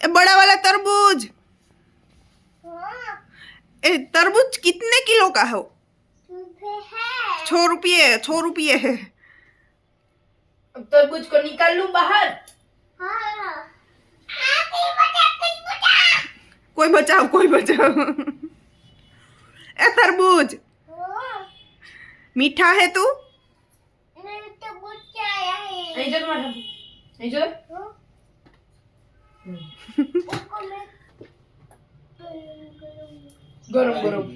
ए बड़ा वाला तरबूज, ए तरबूज कितने किलो का है? 6 रुपये, 6 रुपये है। अब तरबूज को निकाल लूं बाहर। कोई बचाओ, कोई बचाओ। ए तरबूज मीठा है तू? नहीं जो तुम्हारा नहीं जो गरम गरम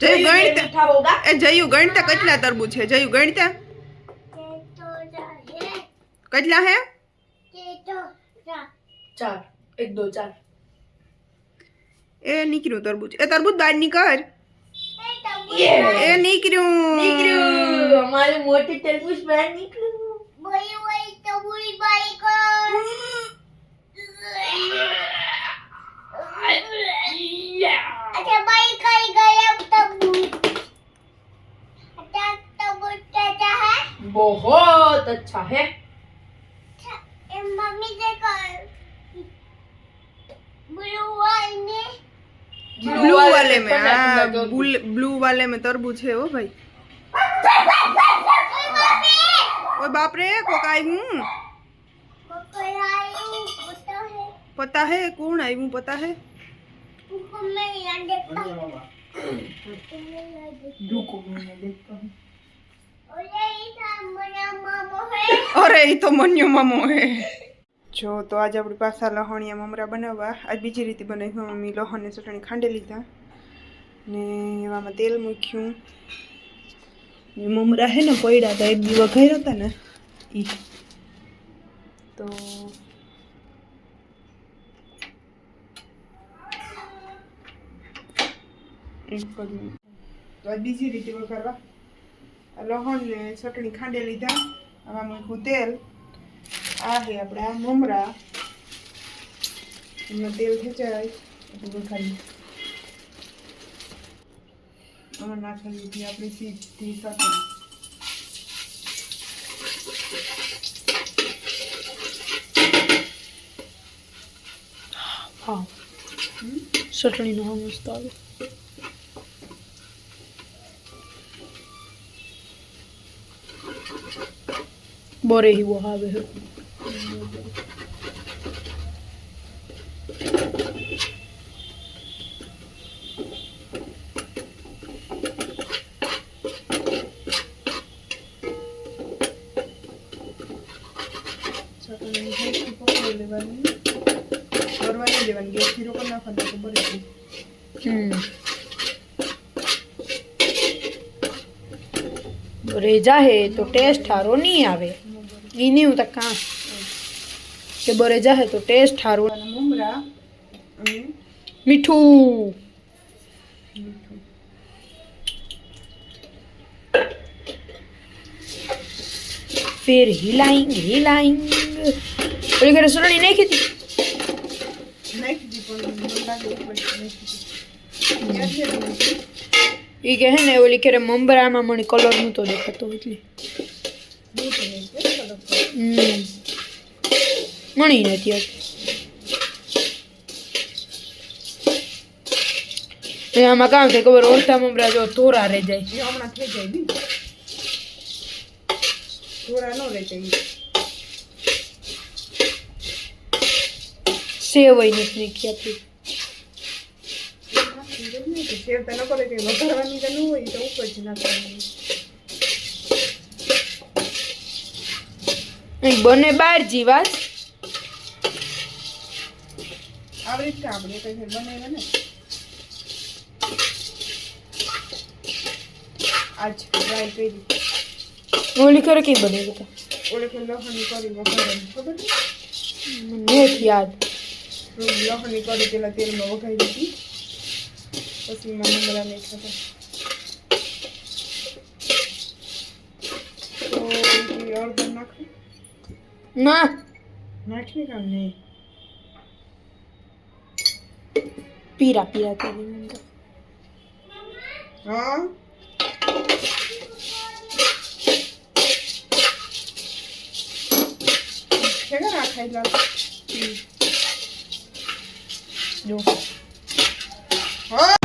जयू गणिता, मीठा होगा। ए जयू गणिता કેટલા તરબૂચ છે? જયુ ગણિતા કેટલા है? 4 1 2 4 ए નીકળ્યું તરબૂચ, એ તરબૂચ બહાર નીકળ, ये એ નીકળ્યું निकलू हमारे मोटे तरबूज बाहर निकलू बहुत अच्छा है। ब्लू वाले में, हाँ ब्लू वाले में तरबूज है वो भाई। ओए बाप रे, कोक आई हूँ, पता है कौन आई हूँ, पता है? रुको मैं देखता हूँ। अरे ये तो मनियो मामो है। जो तो आज अपनी पासा लहणिया ममरा बनावा। आज बीजी रीति बनाई मम्मी लहण ने चटणी खांडे लीधा ने एमां तेल मूक्યું ने ममरा है ने पड्या था, एक दी वघार्या था ने ई तो आज बीजी रीति वघारवा लहण ने चटणी खांडे लीधा। आमां मूक्યું तेल, आ है अपना ममरा, इनमें तेल खेचाय એટલે ખાલી આમાં નાખી દીધી આપણી સીધી ચટણી। हाँ चटनी नो मस्त आवे। बोरे ही वो आवे है। ચટણી હેઠી પકડી લેવાની, કરવા નહીં દેવાની, ગેસ ધીરો કરી નાખવાનો તો બળી જાય। रेजा है तो टेस्ट हारो नहीं आवे, ई नहीं होता कहाँ के बरेजा है तो टेस्ट हारो। મમરા અને मीठू फिर हिलाएंगे हिलाएंगे। बोली करे सुरणी नहीं की थी નાખી દી, પણ મને લાગે ઉપર નાખી દી। યાદ છે તમને? ये कहे ने ओली करे ममरा में मने कलर नु तो देखातो એટલે દૂધ નહીં છે કલર મણી નથી એ આમાં કામ થાય ખબર? ઓરતા મમરા જો તોરા રહી જાય, એ હમણાં થઈ જાય બી, થોડા ન રહે જાય। સેવઈ નથી નાખી આપી। સેવ તો ન કરે કે વઘારવાની તો ન હોય તો ઉપર જ નાખવાની। અહીં બને બાર જીવાત આવી રીતે આપણે કઈ બનાવ્યા ને आज ट्राई કરી। ઓલી કરે કે બને બતા ઓલે કે લહણી કરી વઘારવાની ખબર છે? મને યાદ લહણી કરી પેલા તેલમાં વઘારી દીધી, પછી એમાં મમરા નાખ્યા હતા। તો અડધો નાખી ના નાખી કામ નહીં, પીરા પીરા કરી हाँ નાખેગા રાખેલા જો હા